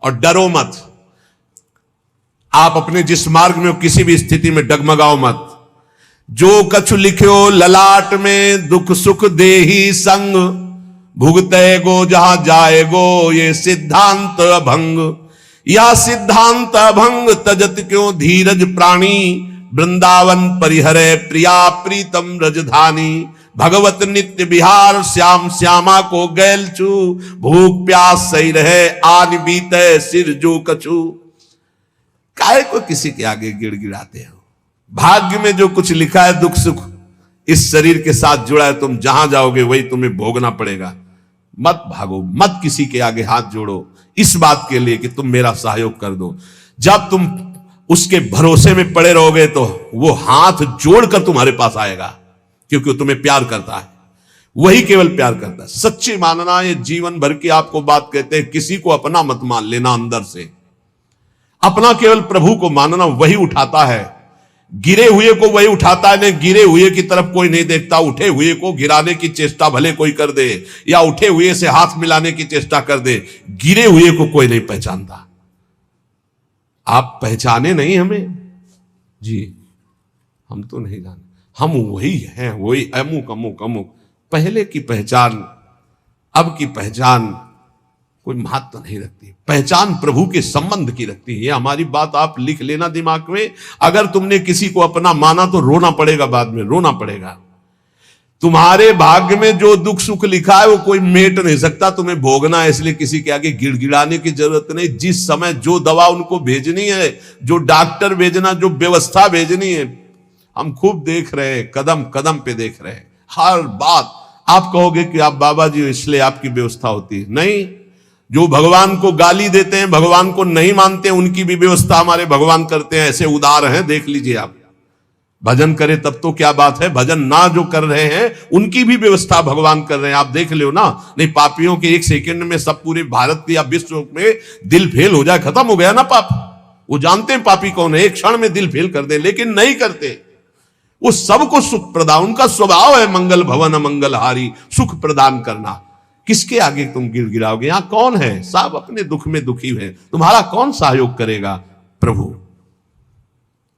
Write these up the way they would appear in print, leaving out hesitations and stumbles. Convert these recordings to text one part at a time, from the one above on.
और डरो मत। आप अपने जिस मार्ग में हो किसी भी स्थिति में डगमगाओ मत। जो कछु लिख्यो ललाट में दुख सुख देही संग, भुगते गो जहां जाएगो ये सिद्धांत अभंग। या सिद्धांत अभंग तजत क्यों धीरज प्राणी, वृंदावन परिहरे प्रिया प्रीतम रजधानी। भगवत नित्य विहार श्याम श्यामा को गैल छू, भूख प्यास सही रहे आन बीते सिर जो कछु। काहे को किसी के आगे गिड़गिड़ाते हो? भाग्य में जो कुछ लिखा है दुख सुख इस शरीर के साथ जुड़ा है, तुम जहां जाओगे वही तुम्हें भोगना पड़ेगा। मत भागो, मत किसी के आगे हाथ जोड़ो इस बात के लिए कि तुम मेरा सहयोग कर दो। जब तुम उसके भरोसे में पड़े रहोगे तो वो हाथ जोड़कर तुम्हारे पास आएगा, क्योंकि वो तुम्हें प्यार करता है। वही केवल प्यार करता है। सच्ची मानना, ये जीवन भर की आपको बात कहते हैं, किसी को अपना मत मान लेना। अंदर से अपना केवल प्रभु को मानना, वही उठाता है। गिरे हुए को वही उठाता है। नहीं, गिरे हुए की तरफ कोई नहीं देखता। उठे हुए को गिराने की चेष्टा भले कोई कर दे, या उठे हुए से हाथ मिलाने की चेष्टा कर दे, गिरे हुए को कोई नहीं पहचानता। आप पहचाने नहीं हमें जी, हम तो नहीं जाने, हम वही हैं, वही अमुक अमुक अमुक। पहले की पहचान अब की पहचान कोई महत्व नहीं रखती। पहचान प्रभु के संबंध की रखती है। हमारी बात आप लिख लेना दिमाग में। अगर तुमने किसी को अपना माना तो रोना पड़ेगा, बाद में रोना पड़ेगा। तुम्हारे भाग्य में जो दुख सुख लिखा है वो कोई मेट नहीं सकता, तुम्हें भोगना है। इसलिए किसी के आगे गिड़गिड़ाने की जरूरत नहीं। जिस समय जो दवा उनको भेजनी है, जो डॉक्टर भेजना, जो व्यवस्था भेजनी है, हम खूब देख रहे हैं, कदम कदम पे देख रहे हैं। हर बात आप कहोगे कि आप बाबा जी इसलिए आपकी व्यवस्था होती है, नहीं। जो भगवान को गाली देते हैं, भगवान को नहीं मानते हैं, उनकी भी व्यवस्था हमारे भगवान करते हैं। ऐसे उदार हैं, देख लीजिए आप। भजन करे तब तो क्या बात है, भजन ना जो कर रहे हैं उनकी भी व्यवस्था भगवान कर रहे हैं। आप देख लो ना। नहीं, पापियों के एक सेकंड में सब पूरे भारत या विश्व में दिल फेल हो जाए, खत्म हो गया ना पाप। वो जानते हैं पापी कौन है, एक क्षण में दिल फेल कर दे, लेकिन नहीं करते। वो सबको सुख प्रदान, उनका स्वभाव है मंगल भवन मंगलहारी, सुख प्रदान करना। किसके आगे तुम गिड़गिड़ाओगे? यहां कौन है? सब अपने दुख में दुखी है। तुम्हारा कौन सहयोग करेगा? प्रभु।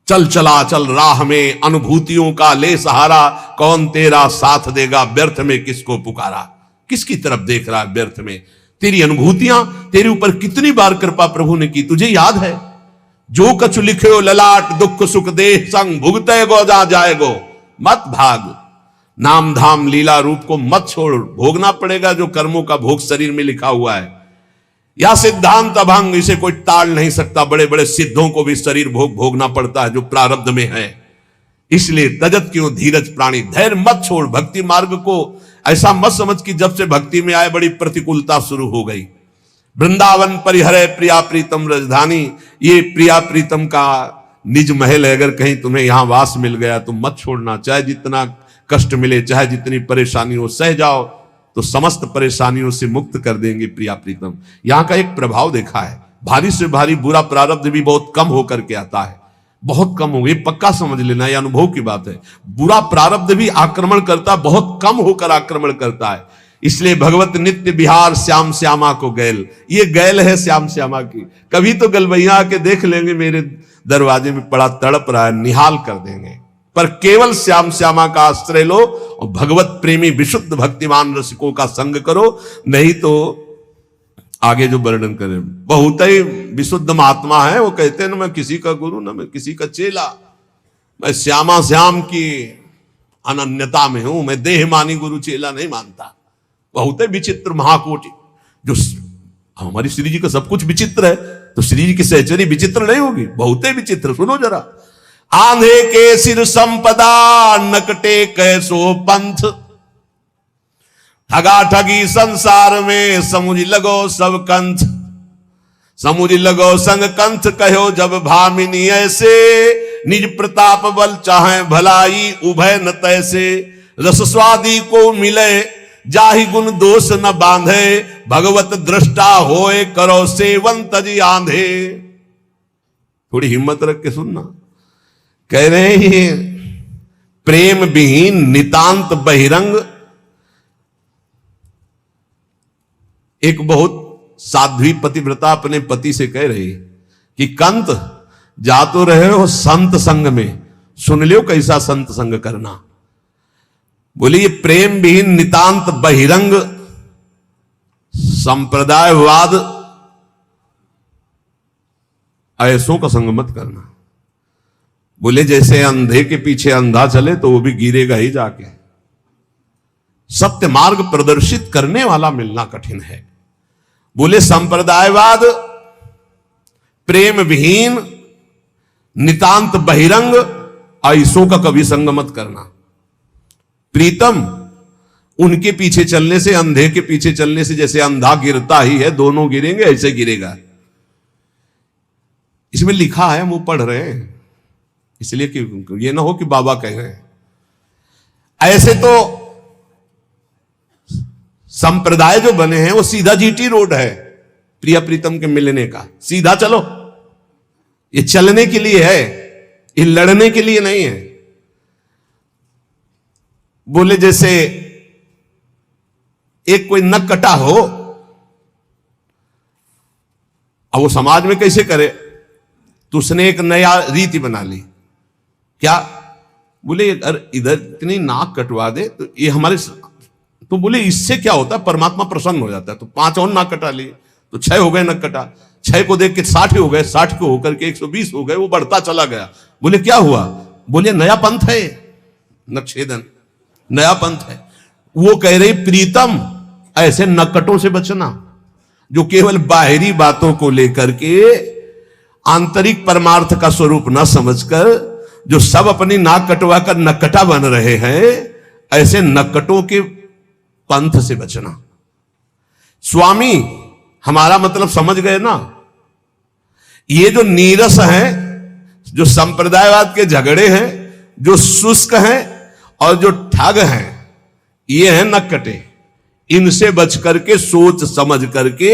चल चला चल राह में अनुभूतियों का ले सहारा, कौन तेरा साथ देगा व्यर्थ में किसको पुकारा। किसकी तरफ देख रहा है व्यर्थ में? तेरी अनुभूतियां, तेरे ऊपर कितनी बार कृपा प्रभु ने की, तुझे याद है? जो कछु लिखे ललाट दुख सुख देह संग, भुगते गो जा जाएगो। मत भाग, नाम धाम लीला रूप को मत छोड़। भोगना पड़ेगा जो कर्मों का भोग शरीर में लिखा हुआ है। या सिद्धांत अभंग, इसे कोई टाल नहीं सकता। बड़े बड़े सिद्धों को भी शरीर भोग भोगना पड़ता है जो प्रारब्ध में है। इसलिए तजत क्यों धीरज प्राणी, धैर्य मत छोड़। भक्ति मार्ग को ऐसा मत समझ कि जब से भक्ति में आए बड़ी प्रतिकूलता शुरू हो गई। वृंदावन परिहरे प्रिया प्रीतम रजधानी, ये प्रिया प्रीतम का निज महल है। अगर कहीं तुम्हें यहां वास मिल गया तो मत छोड़ना। चाहे जितना कष्ट मिले, चाहे जितनी परेशानी हो, सह जाओ तो समस्त परेशानियों से मुक्त कर देंगे प्रिया प्रीतम। यहां का एक प्रभाव देखा है, भारी से भारी बुरा प्रारब्ध भी बहुत कम होकर के आता है। बहुत कम हो, ये पक्का समझ लेना, ये अनुभव की बात है। बुरा प्रारब्ध भी आक्रमण करता, बहुत कम होकर आक्रमण करता है। इसलिए भगवत नित्य विहार श्याम श्यामा को गैल, ये गैल है श्याम श्यामा की। कभी तो गलबैया आके देख लेंगे, मेरे दरवाजे में पड़ा तड़प रहा है, निहाल कर देंगे। पर केवल श्याम श्यामा का आश्रय लो और भगवत प्रेमी विशुद्ध भक्तिमान रसिकों का संग करो। नहीं तो आगे जो वर्णन करें, बहुत ही विशुद्ध महात्मा है, वो कहते हैं ना मैं किसी का गुरु ना मैं किसी का चेला, मैं श्यामा श्याम की अनन्यता में हूं, मैं देह मानी गुरु चेला नहीं मानता। बहुत ही विचित्र महाकोटि। जो हमारी श्री जी का सब कुछ विचित्र है, तो श्री जी की सहचरी विचित्र नहीं होगी? बहुत ही विचित्र। सुनो जरा। आंधे के सिर संपदा नकटे कैसो पंथ, ठगा ठगी संसार में समुझ लगो सब कंथ। समुझ लगो संग कंथ कहो जब भामिनी ऐसे, निज प्रताप बल चाहे भलाई उभय न तैसे। रस स्वादी को मिले जाहि गुण दोष न बांधे, भगवत दृष्टा होए करो सेवन तजी आंधे। थोड़ी हिम्मत रख के सुनना। कह रहे हैं प्रेम विहीन नितांत बहिरंग एक बहुत साध्वी पतिव्रता अपने पति से कह रही कि कंत जा तो रहे हो संत संग में, सुन लियो कैसा संत संग करना। बोले ये प्रेम विहीन नितांत बहिरंग संप्रदायवाद ऐसों का संग मत करना। बोले जैसे अंधे के पीछे अंधा चले तो वो भी गिरेगा ही जाके। सत्य मार्ग प्रदर्शित करने वाला मिलना कठिन है। बोले संप्रदायवाद, प्रेम विहीन, नितांत बहिरंग ऐसों का कभी संग मत करना। प्रीतम उनके पीछे चलने से, अंधे के पीछे चलने से जैसे अंधा गिरता ही है, दोनों गिरेंगे ऐसे गिरेगा। इसमें लिखा है, हम वो पढ़ रहे हैं इसलिए कि ये ना हो कि बाबा कह रहे हैं। ऐसे तो संप्रदाय जो बने हैं वो सीधा जीटी रोड है प्रिया प्रीतम के मिलने का। सीधा चलो, ये चलने के लिए है, ये लड़ने के लिए नहीं है। बोले जैसे एक कोई नक कटा हो, अब वो समाज में कैसे करे, तो उसने एक नया रीति बना ली। क्या? बोले इधर इतनी नाक कटवा दे तो ये हमारे, तो बोले इससे क्या होता है, परमात्मा प्रसन्न हो जाता है। तो 5 और नाक कटा लिए तो 6 हो गए नक कटा। 6 को देख के 60 हो गए, 60 को होकर के 120 हो गए, वो बढ़ता चला गया। बोले क्या हुआ? बोले नया पंथ है, नक्षेदन नया पंथ है। वो कह रही प्रीतम ऐसे नक्कटों से बचना जो केवल बाहरी बातों को लेकर के आंतरिक परमार्थ का स्वरूप न समझकर जो सब अपनी नाक कटवा कर नक्कटा बन रहे हैं, ऐसे नक्कटों के पंथ से बचना। स्वामी हमारा मतलब समझ गए ना। ये जो नीरस हैं, जो संप्रदायवाद के झगड़े हैं, जो शुष्क हैं और जो ठग हैं, ये हैं नक्कटे। इनसे बच करके, सोच समझ करके,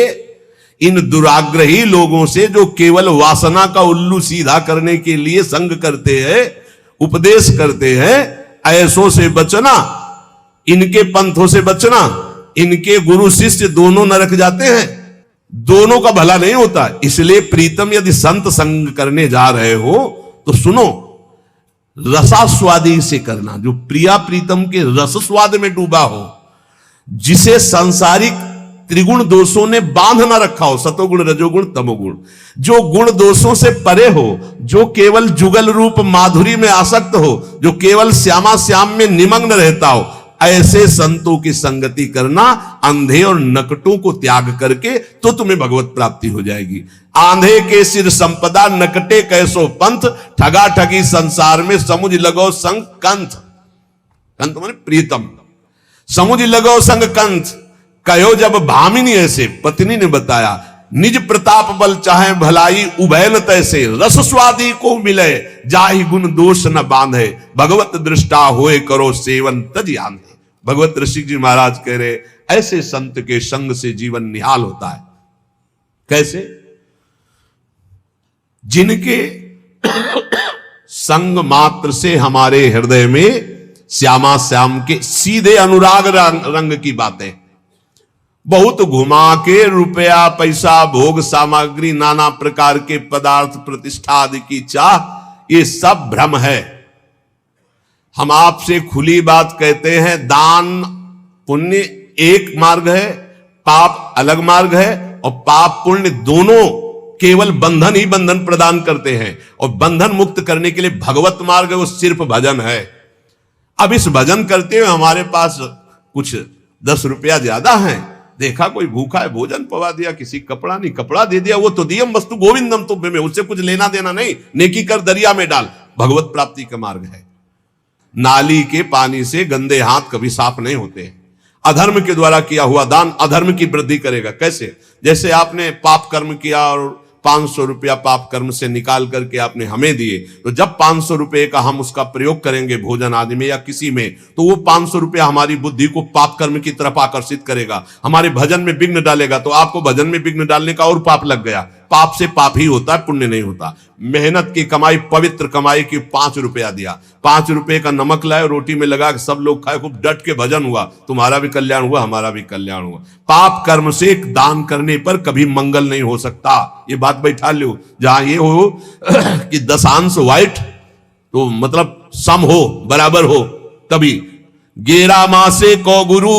इन दुराग्रही लोगों से जो केवल वासना का उल्लू सीधा करने के लिए संग करते हैं, उपदेश करते हैं, ऐसों से बचना। इनके पंथों से बचना। इनके गुरु शिष्य दोनों नरक जाते हैं, दोनों का भला नहीं होता। इसलिए प्रीतम यदि संत संग करने जा रहे हो तो सुनो, रसास्वादी से करना। जो प्रिया प्रीतम के रस स्वाद में डूबा हो, जिसे सांसारिक त्रिगुण दोषों ने बांध ना रखा हो, सतोगुण रजोगुण तमोगुण, जो गुण दोषों से परे हो, जो केवल जुगल रूप माधुरी में आसक्त हो, जो केवल श्यामा श्याम में निमग्न रहता हो, ऐसे संतों की संगति करना। अंधे और नकटों को त्याग करके तो तुम्हें भगवत प्राप्ति हो जाएगी। आंधे के सिर संपदा, नकटे कैसो पंथ, ठगा ठगी संसार में समुझ लगो संग कंथ। कंथ माने प्रीतम। समुझ लगो संग कंथ, कहो जब भामिनी ऐसे, पत्नी ने बताया, निज प्रताप बल चाहे भलाई उभय न तैसे, रस स्वादी को मिले जाहि गुण दोष न बांधे, भगवत दृष्टा होए करो सेवन तज आंधे। भगवत ऋषि जी महाराज कह रहे, ऐसे संत के संग से जीवन निहाल होता है। कैसे? जिनके संग मात्र से हमारे हृदय में श्यामा श्याम के सीधे अनुराग रंग की बातें, बहुत घुमा के रुपया पैसा भोग सामग्री नाना प्रकार के पदार्थ प्रतिष्ठा आदि की चाह, ये सब भ्रम है। हम आपसे खुली बात कहते हैं, दान पुण्य एक मार्ग है, पाप अलग मार्ग है, और पाप पुण्य दोनों केवल बंधन ही बंधन प्रदान करते हैं। और बंधन मुक्त करने के लिए भगवत मार्ग है, वो सिर्फ भजन है। अब इस भजन करते हुए हमारे पास कुछ 10 रुपया ज्यादा है, देखा कोई भूखा है, भोजन पवा दिया, किसी कपड़ा नहीं कपड़ा दे दिया, वो तो दियम वस्तु गोविंदम तुभ्य में, उससे कुछ लेना देना नहीं, नेकी कर दरिया में डाल, भगवत प्राप्ति का मार्ग है। नाली के पानी से गंदे हाथ कभी साफ नहीं होते। अधर्म के द्वारा किया हुआ दान अधर्म की वृद्धि करेगा। कैसे? जैसे आपने पाप कर्म किया और 500 रुपया पाप कर्म से निकाल करके आपने हमें दिए, तो जब 500 रुपए का हम उसका प्रयोग करेंगे भोजन आदि में या किसी में, तो वो 500 रुपया हमारी बुद्धि को पाप कर्म की तरफ आकर्षित करेगा, हमारे भजन में विघ्न डालेगा। तो आपको भजन में विघ्न डालने का और पाप लग गया। पाप से पाप ही होता है, पुण्य नहीं होता। मेहनत की कमाई, पवित्र कमाई की 5 रुपया दिया, 5 रुपए का नमक लाए, रोटी में लगा के सब लोग खाए, खूब डट के भजन हुआ, तुम्हारा भी कल्याण हुआ, हमारा भी कल्याण हुआ। पाप कर्म से दान करने पर कभी मंगल नहीं हो सकता, ये बात बैठा लो। जहां ये हो कि दशांश व्हाइट तो मतलब सम हो, बराबर हो, तभी 11 मासे को गुरु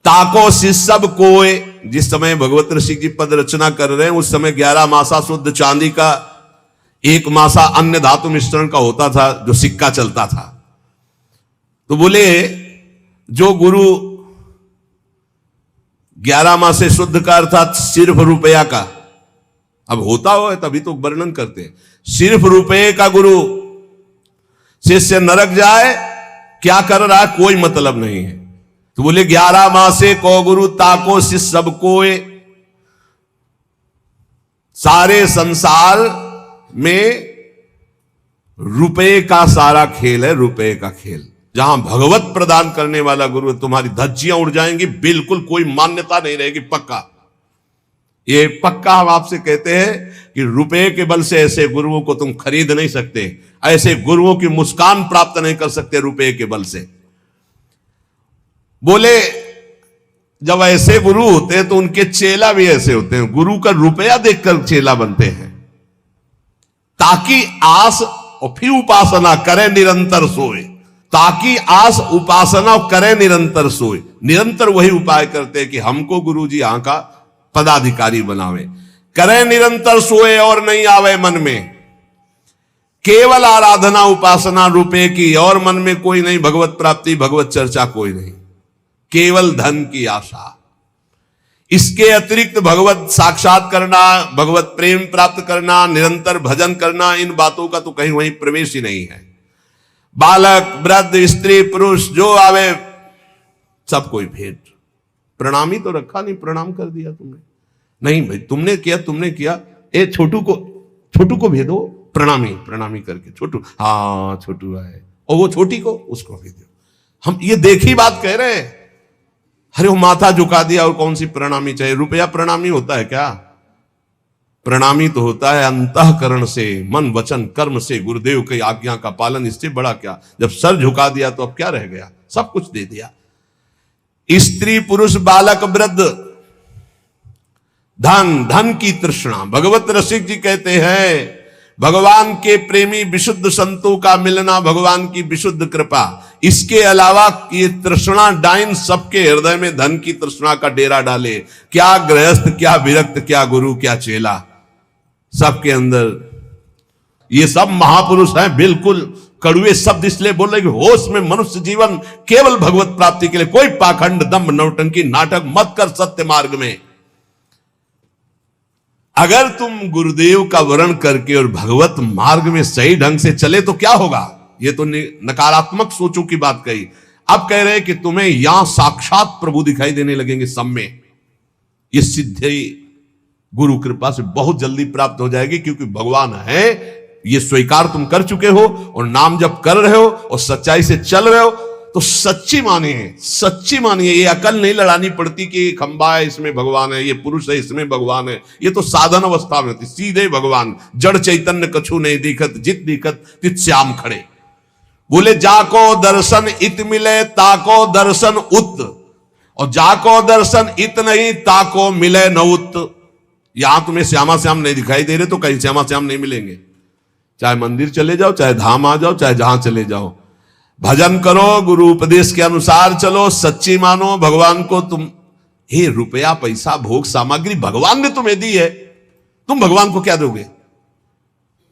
ताको शिष्य कोय। जिस समय भगवत ऋषि जी पद रचना कर रहे हैं उस समय 11 मासा शुद्ध चांदी का, 1 मासा अन्य धातु मिश्रण का होता था जो सिक्का चलता था। तो बोले जो गुरु 11 मासे शुद्ध का अर्थात सिर्फ रुपया का, अब होता हो तभी तो वर्णन करते हैं, सिर्फ रुपये का गुरु शिष्य नरक जाए, क्या कर रहा है कोई मतलब नहीं है। तो बोले 11 मासे को गुरु ताको शिष्य सबको। सारे संसार में रुपए का सारा खेल है, रुपए का खेल। जहां भगवत प्रदान करने वाला गुरु, तुम्हारी धज्जियां उड़ जाएंगी, बिल्कुल कोई मान्यता नहीं रहेगी, पक्का। ये पक्का हम आपसे कहते हैं कि रुपए के बल से ऐसे गुरुओं को तुम खरीद नहीं सकते, ऐसे गुरुओं की मुस्कान प्राप्त नहीं कर सकते रुपए के बल से। बोले जब ऐसे गुरु होते हैं तो उनके चेला भी ऐसे होते हैं, गुरु का रुपया देखकर चेला बनते हैं, ताकि आस और फिर उपासना करे निरंतर सोए, ताकि आस उपासना करे निरंतर सोए। निरंतर वही उपाय करते हैं कि हमको गुरु जी यहां का पदाधिकारी बनावे, करे निरंतर सोए और नहीं आवे मन में केवल आराधना उपासना रुपए की, और मन में कोई नहीं भगवत प्राप्ति भगवत चर्चा कोई नहीं, केवल धन की आशा। इसके अतिरिक्त भगवत साक्षात करना, भगवत प्रेम प्राप्त करना, निरंतर भजन करना, इन बातों का तो कहीं वहीं प्रवेश ही नहीं है। बालक वृद्ध स्त्री पुरुष जो आवे सब कोई भेंट। प्रणामी तो रखा नहीं, प्रणाम कर दिया तुमने, नहीं भाई तुमने किया, ए छोटू को भेदो, प्रणामी करके, छोटू हाँ छोटू आए, और वो छोटी को उसको भेदो। हम ये देखी बात कह रहे हैं, अरे वो माथा झुका दिया और कौन सी प्रणामी चाहिए? रुपया प्रणामी होता है क्या? प्रणामी तो होता है अंतःकरण से, मन वचन कर्म से, गुरुदेव की आज्ञा का पालन, इससे बड़ा क्या? जब सर झुका दिया तो अब क्या रह गया? सब कुछ दे दिया। स्त्री पुरुष बालक वृद्ध, धन की तृष्णा। भगवत रसिक जी कहते हैं भगवान के प्रेमी विशुद्ध संतों का मिलना भगवान की विशुद्ध कृपा। इसके अलावा ये तृष्णा डाइन सबके हृदय में धन की तृष्णा का डेरा डाले, क्या गृहस्थ, क्या विरक्त, क्या गुरु, क्या चेला, सबके अंदर ये सब महापुरुष हैं। बिल्कुल कड़ुए शब्द इसलिए बोल रहे कि होश में मनुष्य जीवन केवल भगवत प्राप्ति के लिए, कोई पाखंड दंभ नौटंकी नाटक मत कर सत्य मार्ग में। अगर तुम गुरुदेव का वर्ण करके और भगवत मार्ग में सही ढंग से चले तो क्या होगा? ये तो नकारात्मक सोचों की बात कही। अब कह रहे हैं कि तुम्हें यहां साक्षात प्रभु दिखाई देने लगेंगे सब में। ये सिद्धि गुरु कृपा से बहुत जल्दी प्राप्त हो जाएगी, क्योंकि भगवान है ये स्वीकार तुम कर चुके हो, और नाम जब कर रहे हो और सच्चाई से चल रहे हो तो सच्ची मानिए। ये अकल नहीं लड़ानी पड़ती कि खंबा है इसमें भगवान है, ये पुरुष है इसमें भगवान है। ये तो साधन अवस्था में होती, सीधे भगवान। जड़ चैतन्य कछु नहीं दिखत, जित दिखत तित श्याम खड़े। बोले जाको दर्शन इत मिले ताको दर्शन उत, और जाको दर्शन इत नहीं ताको मिले न उत। यहां तुम्हें श्यामा श्याम नहीं दिखाई दे रहे तो कहीं श्यामा श्याम नहीं मिलेंगे। चाहे मंदिर चले जाओ, चाहे धाम आ जाओ, चाहे जहां चले जाओ, भजन करो, गुरु उपदेश के अनुसार चलो, सच्ची मानो भगवान को। तुम हे रुपया पैसा भोग सामग्री भगवान ने तुम्हें दी है, तुम भगवान को क्या दोगे?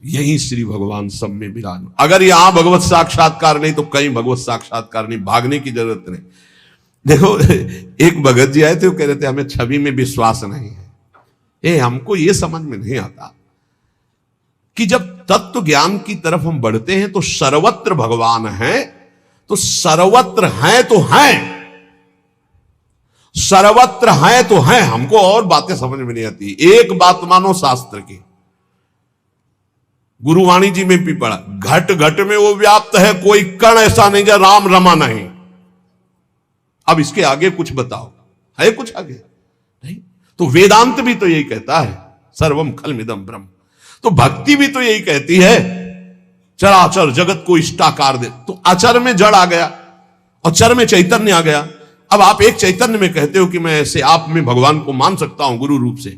यही श्री भगवान सब में विराज। अगर यहां भगवत साक्षात्कार नहीं तो कहीं भगवत साक्षात्कार नहीं, भागने की जरूरत नहीं। देखो एक भगत जी आए थे, वो कह रहे थे हमें छवि में विश्वास नहीं है। हमको ये समझ में नहीं आता कि जब तत्व ज्ञान की तरफ हम बढ़ते हैं तो सर्वत्र भगवान है, तो सर्वत्र हैं तो हैं, सर्वत्र हैं तो हैं। हमको और बातें समझ में नहीं आती। एक बात मानो शास्त्र की, गुरुवाणी जी में भी पढ़ा, घट घट में वो व्याप्त है, कोई कण ऐसा नहीं जो राम रमा नहीं। अब इसके आगे कुछ बताओ, है कुछ आगे नहीं? तो वेदांत भी तो यही कहता है, सर्वम खलमिदम ब्रह्म। तो भक्ति भी तो यही कहती है, चराचर जगत को इष्टाकार दे। तो आचर में जड़ आ गया और चर में चैतन्य आ गया। अब आप एक चैतन्य में कहते हो कि मैं ऐसे आप में भगवान को मान सकता हूं गुरु रूप से,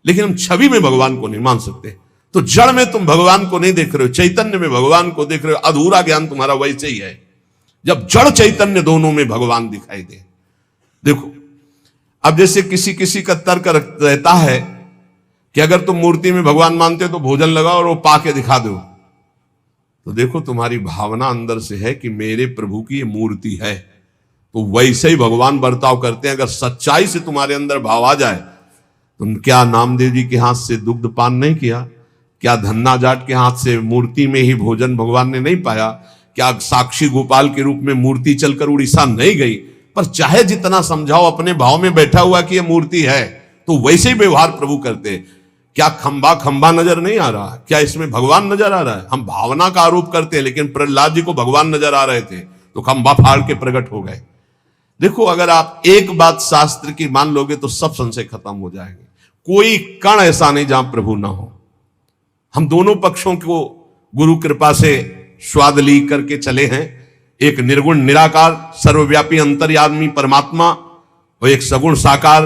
लेकिन हम छवि में भगवान को नहीं मान सकते। तो जड़ में तुम भगवान को नहीं देख रहे हो, चैतन्य में भगवान को देख रहे हो। अधूरा ज्ञान तुम्हारा वैसे ही है जब जड़ चैतन्य दोनों में भगवान दिखाई दे। देखो, अब जैसे किसी किसी का तर्क रहता है कि अगर तुम मूर्ति में भगवान मानते हो तो भोजन लगाओ और वो पाके दिखा दो। तो देखो, तुम्हारी भावना अंदर से है कि मेरे प्रभु की ये मूर्ति है, तो वैसे ही भगवान बर्ताव करते हैं। अगर सच्चाई से तुम्हारे अंदर भाव आ जाए, तुम क्या नामदेव जी के हाथ से दुग्ध पान नहीं किया? क्या धन्ना जाट के हाथ से मूर्ति में ही भोजन भगवान ने नहीं पाया? क्या साक्षी गोपाल के रूप में मूर्ति चलकर उड़ीसा नहीं गई? पर चाहे जितना समझाओ, अपने भाव में बैठा हुआ कि यह मूर्ति है, तो वैसे ही व्यवहार प्रभु करते। क्या खंबा खंबा नजर नहीं आ रहा? क्या इसमें भगवान नजर आ रहा है? हम भावना का आरोप करते हैं, लेकिन प्रहलाद जी को भगवान नजर आ रहे थे तो खंबा फाड़ के प्रकट हो गए। देखो, अगर आप एक बात शास्त्र की मान लोगे तो सब संशय खत्म हो जाएंगे। कोई कण ऐसा नहीं जहां प्रभु ना हो। हम दोनों पक्षों को गुरु कृपा से स्वाद ली करके चले हैं। एक निर्गुण निराकार सर्वव्यापी अंतर्यामी परमात्मा और एक सगुण साकार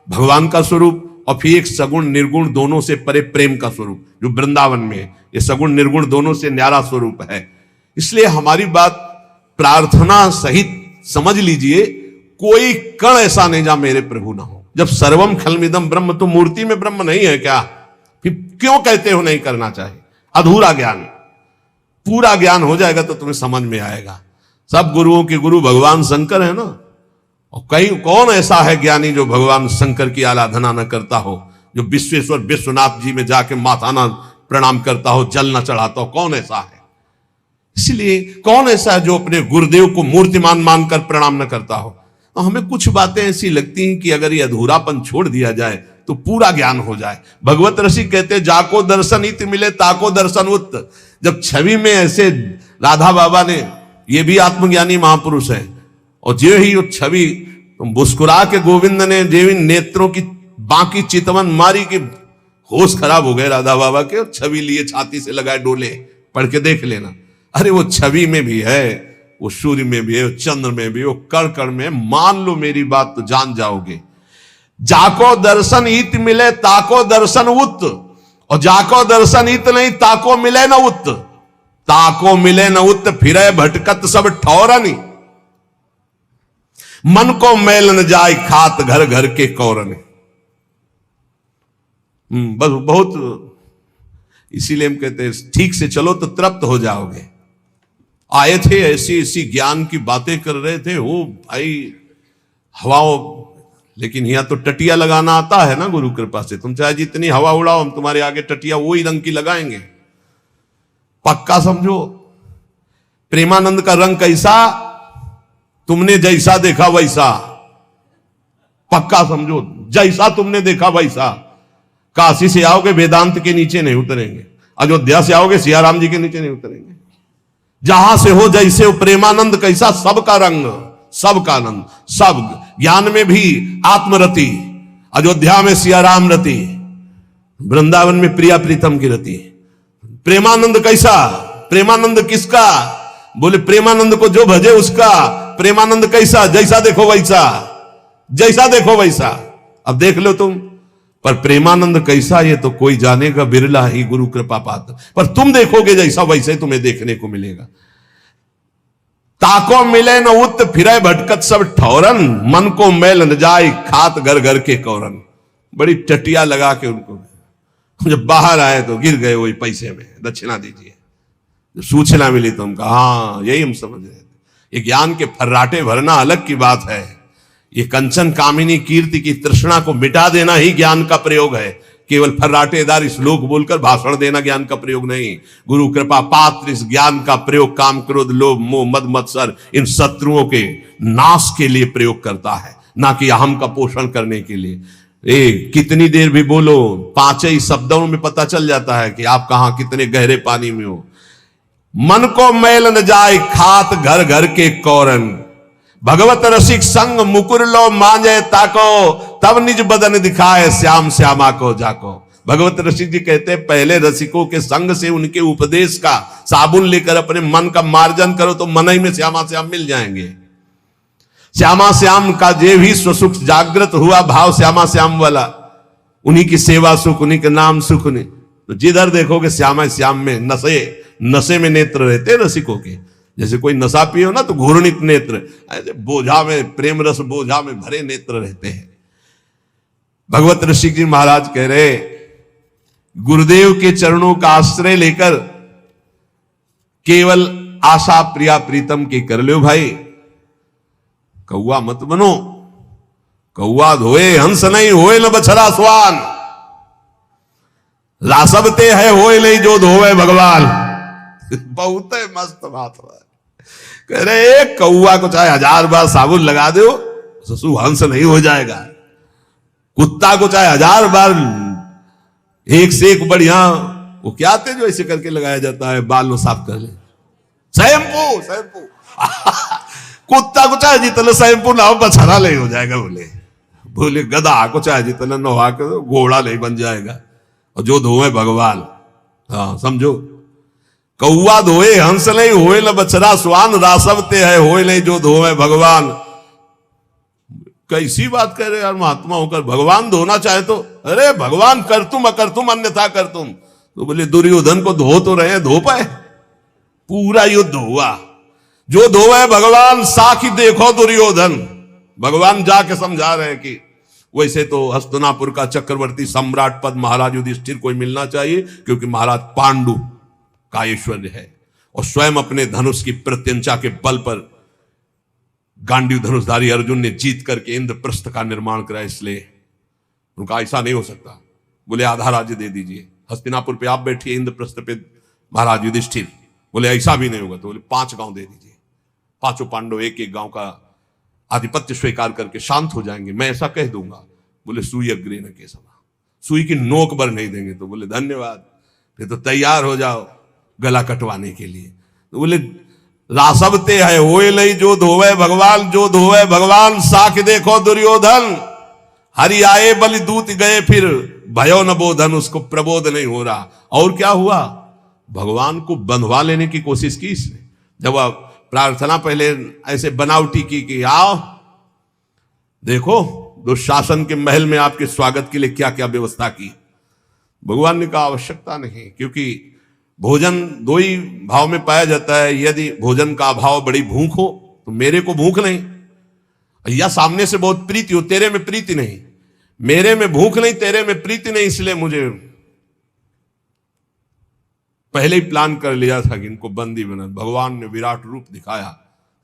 भगवान का स्वरूप, और फिर एक सगुण निर्गुण दोनों से परे प्रेम का स्वरूप जो वृंदावन में है। ये सगुण निर्गुण दोनों से न्यारा स्वरूप है। इसलिए हमारी बात प्रार्थना सहित समझ लीजिए, कोई कण ऐसा नहीं जहां मेरे प्रभु ना हो। जब सर्वम खलमिदम ब्रह्म, तो मूर्ति में ब्रह्म नहीं है क्या? फिर क्यों कहते हो नहीं करना चाहिए? अधूरा ज्ञान। पूरा ज्ञान हो जाएगा तो तुम्हें समझ में आएगा। सब गुरुओं के गुरु भगवान शंकर है ना, और कहीं कौन ऐसा है ज्ञानी जो भगवान शंकर की आराधना न करता हो, जो विश्वेश्वर विश्वनाथ जी में जाके माथा ना प्रणाम करता हो, जल न चढ़ाता हो? कौन ऐसा है? इसलिए कौन ऐसा है जो अपने गुरुदेव को मूर्तिमान मानकर प्रणाम न करता हो? तो हमें कुछ बातें ऐसी लगती हैं कि अगर ये अधूरापन छोड़ दिया जाए तो पूरा ज्ञान हो जाए। भगवत रसिक कहते हैं, जाको दर्शन इत मिले ताको दर्शन उत। जब छवि में ऐसे राधा बाबा ने, ये भी आत्मज्ञानी महापुरुष है, और जो ही वो छवि मुस्कुरा के गोविंद ने जेविन नेत्रों की बाकी चितवन मारी कि होश खराब हो गए राधा बाबा के, और छवि लिए छाती से लगाए डोले। पढ़ के देख लेना। अरे वो छवि में भी है, वो सूर्य में भी है, वो चंद्र में भी, वो कण कण में। मान लो मेरी बात तो जान जाओगे। जाको दर्शन इत मिले ताको दर्शन उत, और जाको दर्शन इत नहीं ताको मिले न उत। ताको मिले न उत फिरे भटकत सब ठौरनी। मन को मैल न जाए खात घर घर के कौरन। बस बहुत, इसीलिए हम कहते हैं ठीक से चलो तो तृप्त हो जाओगे। आए थे ऐसी ऐसी ज्ञान की बातें कर रहे थे, वो भाई हवाओं, लेकिन यहां तो टटिया लगाना आता है ना गुरु कृपा से। तुम चाहे जितनी हवा उड़ाओ, हम तुम्हारे आगे टटिया वही रंग की लगाएंगे, पक्का समझो। प्रेमानंद का रंग कैसा, तुमने जैसा देखा वैसा, पक्का समझो। जैसा तुमने देखा वैसा। काशी से आओगे वेदांत के नीचे नहीं उतरेंगे, अयोध्या से आओगे सियाराम जी के नीचे नहीं उतरेंगे। जहां से हो जैसे हो, प्रेमानंद कैसा, सबका रंग, सबका आनंद, सब ज्ञान में भी आत्मरति, अयोध्या में सियाराम रति, वृंदावन में प्रिया प्रीतम की रति। प्रेमानंद कैसा, प्रेमानंद किसका? बोले प्रेमानंद को जो भजे उसका। प्रेमानंद कैसा, जैसा देखो वैसा, जैसा देखो वैसा। अब देख लो तुम। पर प्रेमानंद कैसा, ये तो कोई जानेगा, बिरला ही गुरु कृपा पात्र। पर तुम देखोगे जैसा वैसे तुम्हें देखने को मिलेगा। ताको मिले न उत फिरे भटकत सब ठौरन। मन को मैल न जाए खात घर घर के कौरन। बड़ी टटिया लगा के उनको, जब बाहर आए तो गिर गए वही पैसे में, दक्षिणा दीजिए। जो सूचना मिली तो हम कहा हाँ यही हम समझ रहे थे। ये ज्ञान के फर्राटे भरना अलग की बात है। ये कंचन कामिनी कीर्ति की तृष्णा को मिटा देना ही ज्ञान का प्रयोग है। केवल फर्राटेदार श्लोक बोलकर भाषण देना ज्ञान का प्रयोग नहीं। गुरु कृपा पात्र इस ज्ञान का प्रयोग काम क्रोध लोभ मोह मद मत्सर इन शत्रुओं के नाश के लिए प्रयोग करता है, ना कि अहम का पोषण करने के लिए। कितनी देर भी बोलो, 5 ही शब्दों में पता चल जाता है कि आप कहां कितने गहरे पानी में हो। मन को मैल न जाए खात घर घर के कौरन। भगवत रसिक संग मुकुर लो मांजे ताको तब निज बदन दिखाए श्याम श्यामा को जाको। भगवत रसिक जी कहते हैं पहले रसिकों के संग से, उनके उपदेश का साबुन लेकर अपने मन का मार्जन करो तो मन ही में श्यामा श्याम मिल जाएंगे। श्यामा श्याम का जे भी स्वसुख जागृत हुआ भाव श्यामा श्याम वाला, उन्हीं की सेवा सुख, उन्हीं के नाम सुख। नहीं तो जिधर देखोगे श्यामा श्याम में नशे में नेत्र रहते रसिकों के। जैसे कोई नशा पियो ना तो घूर्णित नेत्र, ऐसे बोझा में, प्रेम रस बोझा में भरे नेत्र रहते हैं। भगवत ऋषिक जी महाराज कह रहे गुरुदेव के चरणों का आश्रय लेकर केवल आशा प्रिया प्रीतम की कर लो भाई। कौआ मत बनो, कौआ धोए हंस नहीं, होए न बछड़ा स्वान। रासबते है होए नहीं जो धोए भगवान। बहुत मस्त बात है। कह रहे एक कौआ को चाहे 1000 बार साबुन लगा दो, ससु हंस नहीं हो जाएगा। कुत्ता को चाहे 1000 बार एक से एक बढ़िया, वो क्या आते जो ऐसे करके लगाया जाता है बाल लो साफ कर ले, शैम्पू कुत्ता को चाहे जितना शैम्पू ना हो बछड़ा नहीं हो जाएगा। बोले गधा को चाहे जितना नहा के घोड़ा नहीं बन जाएगा। और जो धोए भगवान, हाँ समझो, कौआ धोए हंस नहीं, होए न बछड़ा स्वान। रासवते है होए नहीं जो धोए भगवान। कैसी बात कह रहे यार, महात्मा होकर भगवान धोना चाहे तो, अरे भगवान कर तुम अकर तुम अन्यथा कर तुम। तो बोले दुर्योधन को धो तो रहे, धो पाए? पूरा युद्ध हुआ, जो धोए भगवान साखी देखो दुर्योधन। भगवान जाके समझा रहे हैं कि वैसे तो हस्तिनापुर का चक्रवर्ती सम्राट पद महाराज युधिष्ठिर को मिलना चाहिए, क्योंकि महाराज पांडु का ऐश्वर्य है और स्वयं अपने धनुष की प्रत्यंचा के बल पर गांडीव धनुषधारी अर्जुन ने जीत करके इंद्रप्रस्थ का निर्माण कराया। इसलिए उनका ऐसा नहीं हो सकता। बोले आधा राज्य दे दीजिए, हस्तिनापुर पे आप बैठिए, इंद्रप्रस्थ पे महाराज युधिष्ठिर। बोले ऐसा भी नहीं होगा। तो बोले 5 गांव दे दीजिए, 5 पांडव एक एक गांव का आधिपत्य स्वीकार करके शांत हो जाएंगे, मैं ऐसा कह दूंगा। बोले सुई अग्रे न के सभा, सुई की नोक पर नहीं देंगे। तो बोले धन्यवाद, फिर तो तैयार हो जाओ गला कटवाने के लिए। तो बोले रासबते है होए नहीं जो धोवे भगवान, जो धोवे भगवान साख देखो दुर्योधन। हरि आए बलि दूत गए फिर भयो न बोधन। उसको प्रबोध नहीं हो रहा। और क्या हुआ, भगवान को बंधवा लेने की कोशिश की इसने। जब प्रार्थना पहले ऐसे बनावटी की कि आओ देखो दुशासन के महल में आपके स्वागत के लिए क्या क्या व्यवस्था की। भगवान ने कहा आवश्यकता नहीं, क्योंकि भोजन 2 ही भाव में पाया जाता है। यदि भोजन का अभाव बड़ी भूख हो तो मेरे को भूख नहीं, या सामने से बहुत प्रीति हो, तेरे में प्रीति नहीं, मेरे में भूख नहीं, तेरे में प्रीति नहीं, इसलिए मुझे पहले ही प्लान कर लिया था कि इनको बंदी बना। भगवान ने विराट रूप दिखाया,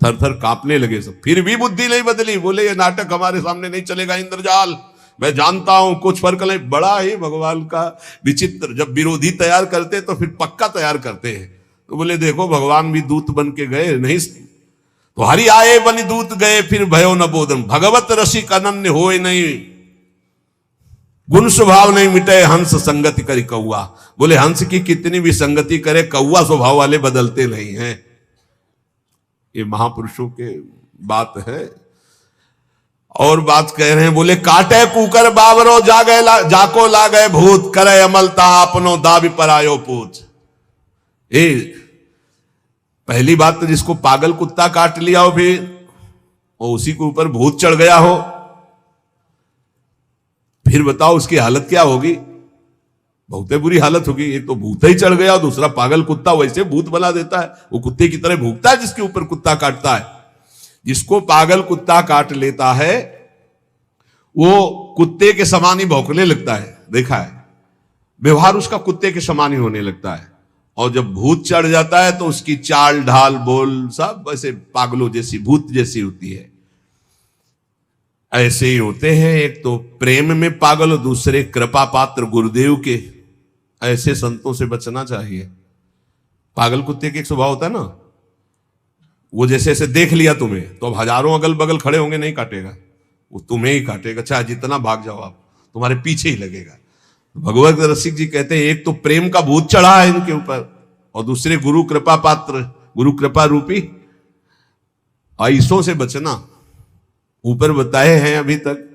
थर थर कांपने लगे सब, फिर भी बुद्धि नहीं बदली। बोले ये नाटक हमारे सामने नहीं चलेगा इंद्रजाल, मैं जानता हूं कुछ फर्क नहीं। बड़ा ही भगवान का विचित्र, जब विरोधी तैयार करते तो फिर पक्का तैयार करते हैं। तो बोले देखो भगवान भी दूत बन के गए नहीं, तो हरि आए बलि दूत गए फिर भयो न बोधन। भगवत रसिक अनन्य होए नहीं, गुण स्वभाव नहीं मिटे, हंस संगति करी कौआ। बोले हंस की कितनी भी संगति करे, कौआ स्वभाव वाले बदलते नहीं हैं। ये महापुरुषों के बात है। और बात कह रहे हैं, बोले काटे कुकर बाबरो जागे जाको लागे भूत, करे अमलता अपनो दाबी पर आयो पूछ। पहली बात तो जिसको पागल कुत्ता काट लिया हो फिर वो उसी के ऊपर भूत चढ़ गया हो, फिर बताओ उसकी हालत क्या होगी। बहुत बुरी हालत होगी। एक तो भूत ही चढ़ गया और दूसरा पागल कुत्ता वैसे भूत बना देता है। वो कुत्ते की तरह भूखता है जिसके ऊपर कुत्ता काटता है। जिसको पागल कुत्ता काट लेता है वो कुत्ते के समान ही भौंकने लगता है, देखा है, व्यवहार उसका कुत्ते के समान ही होने लगता है। और जब भूत चढ़ जाता है तो उसकी चाल ढाल बोल सब ऐसे पागलों जैसी, भूत जैसी होती है। ऐसे ही होते हैं, एक तो प्रेम में पागल और दूसरे कृपा पात्र गुरुदेव के। ऐसे संतों से बचना चाहिए। पागल कुत्ते का एक स्वभाव होता है ना, वो जैसे ऐसे देख लिया तुम्हें तो अब हजारों अगल बगल खड़े होंगे, नहीं काटेगा, वो तुम्हें ही काटेगा, चाहे जितना भाग जाओ आप, तुम्हारे पीछे ही लगेगा। भगवत रसिक जी कहते हैं एक तो प्रेम का भूत चढ़ा है इनके ऊपर और दूसरे गुरु कृपा पात्र, गुरु कृपा रूपी। ऐसों से बचना ऊपर बताए हैं अभी तक।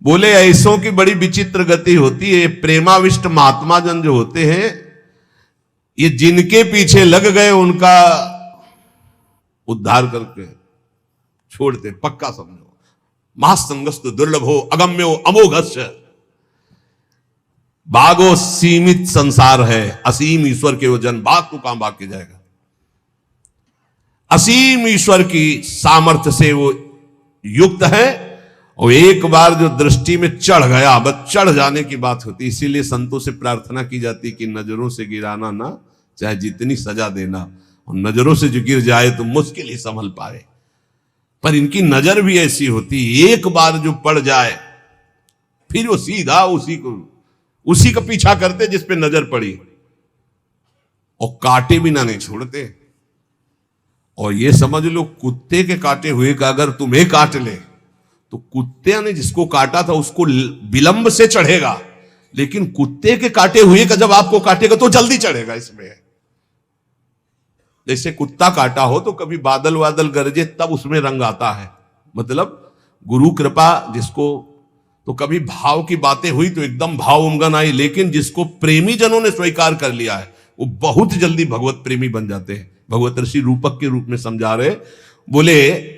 बोले ऐसों की बड़ी विचित्र गति होती है। प्रेमाविष्ट महात्मा जन जो होते हैं, ये जिनके पीछे लग गए उनका उद्धार करके छोड़ते, पक्का समझो। महासंगस्तु दुर्लभो अगम्यो अमोघस्य। भागो सीमित संसार है, असीम ईश्वर के वजन, भाग तो कहां भाग के जाएगा। असीम ईश्वर की सामर्थ्य से वो युक्त है, और एक बार जो दृष्टि में चढ़ गया, बस चढ़ जाने की बात होती। इसीलिए संतों से प्रार्थना की जाती कि नजरों से गिराना ना, चाहे जितनी सजा देना, और नजरों से जो गिर जाए तो मुश्किल ही संभल पाए। पर इनकी नजर भी ऐसी होती, एक बार जो पड़ जाए फिर वो सीधा उसी का पीछा करते जिस पे नजर पड़ी, और काटे बिना नहीं छोड़ते। और ये समझ लो, कुत्ते के काटे हुए का अगर तुम्हें काट ले तो कुत्ते ने जिसको काटा था उसको विलंब से चढ़ेगा, लेकिन कुत्ते के काटे हुए का जब आपको काटेगा तो जल्दी चढ़ेगा। इसमें जैसे कुत्ता काटा हो तो कभी बादल वादल गरजे तब उसमें रंग आता है, मतलब गुरु कृपा जिसको, तो कभी भाव की बातें हुई तो एकदम भाव उमगन आई, लेकिन जिसको प्रेमी जनों ने स्वीकार कर लिया है वो बहुत जल्दी भगवत प्रेमी बन जाते हैं। भगवत ऋषि रूपक के रूप में समझा रहे, बोले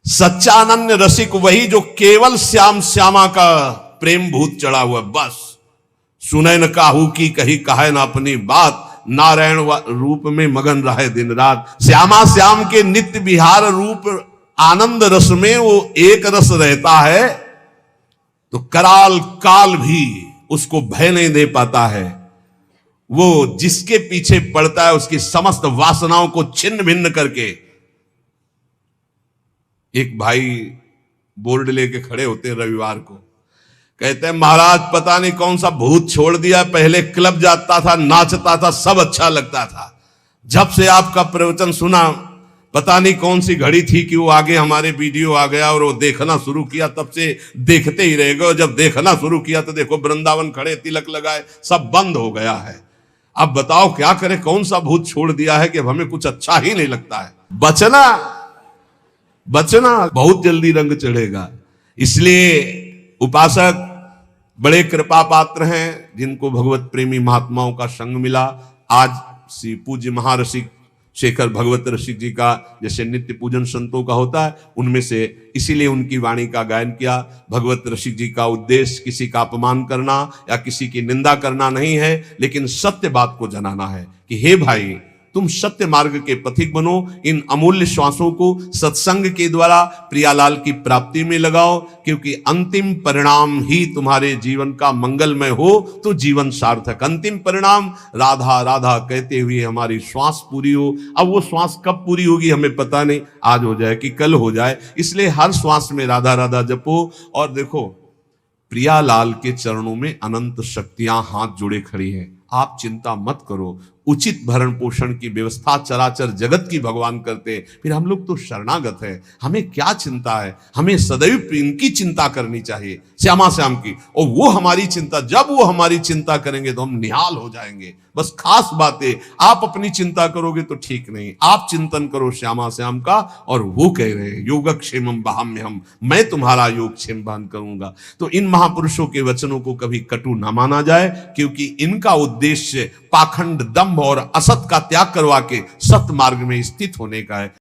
सच्चा अनन्य रसिक वही जो केवल श्याम श्यामा का प्रेम भूत चढ़ा हुआ, बस सुने न काहू की कही कहे न अपनी बात, नारायण रूप में मगन रहे दिन रात। श्यामा श्याम के नित्य विहार रूप आनंद रस में वो एक रस रहता है, तो कराल काल भी उसको भय नहीं दे पाता है। वो जिसके पीछे पड़ता है उसकी समस्त वासनाओं को छिन्न भिन्न करके। एक भाई बोर्ड लेके खड़े होते हैं रविवार को, कहते हैं महाराज पता नहीं कौन सा भूत छोड़ दिया, पहले क्लब जाता था, नाचता था, सब अच्छा लगता था, जब से आपका प्रवचन सुना पता नहीं कौन सी घड़ी थी कि वो आगे हमारे वीडियो आ गया और वो देखना शुरू किया, तब से देखते ही रह गए। जब देखना शुरू किया तो देखो वृंदावन खड़े, तिलक लगाए, सब बंद हो गया है। अब बताओ क्या करें, कौन सा भूत छोड़ दिया है कि अब हमें कुछ अच्छा ही नहीं लगता है। बचना बहुत जल्दी रंग चढ़ेगा। इसलिए उपासक बड़े कृपा पात्र हैं जिनको भगवत प्रेमी महात्माओं का संग मिला। आज श्री पूज्य महर्षि शेखर भगवत रसिक जी का जैसे नित्य पूजन संतों का होता है, उनमें से इसीलिए उनकी वाणी का गायन किया। भगवत रसिक जी का उद्देश्य किसी का अपमान करना या किसी की निंदा करना नहीं है, लेकिन सत्य बात को जनाना है कि हे भाई तुम सत्य मार्ग के पथिक बनो। इन अमूल्य श्वासों को सत्संग के द्वारा प्रियालाल की प्राप्ति में लगाओ, क्योंकि अंतिम परिणाम ही तुम्हारे जीवन का मंगलमय हो तो जीवन सार्थक। अंतिम परिणाम राधा राधा कहते हुए हमारी श्वास पूरी हो। अब वो श्वास कब पूरी होगी हमें पता नहीं, आज हो जाए कि कल हो जाए, इसलिए हर श्वास में राधा राधा जपो। और देखो प्रियालाल के चरणों में अनंत शक्तियां हाथ जोड़े खड़ी हैं। आप चिंता मत करो, उचित भरण पोषण की व्यवस्था चराचर जगत की भगवान करते, फिर हम लोग तो शरणागत है, हमें क्या चिंता है। हमें सदैव इनकी चिंता करनी चाहिए, श्यामा श्याम की। और वो हमारी चिंता, जब वो हमारी चिंता करेंगे तो हम निहाल हो जाएंगे। बस खास बातें, आप अपनी चिंता करोगे तो ठीक नहीं, आप चिंतन करो श्यामा श्याम का। और वो कह रहे हैं योगक्षेमम वहाम्यहम्, मैं तुम्हारा योगक्षेम बहन करूंगा। तो इन महापुरुषों के वचनों को कभी कटु ना माना जाए, क्योंकि इनका उद्देश्य पाखंड दंभ और असत का त्याग करवा के सत मार्ग में स्थित होने का है।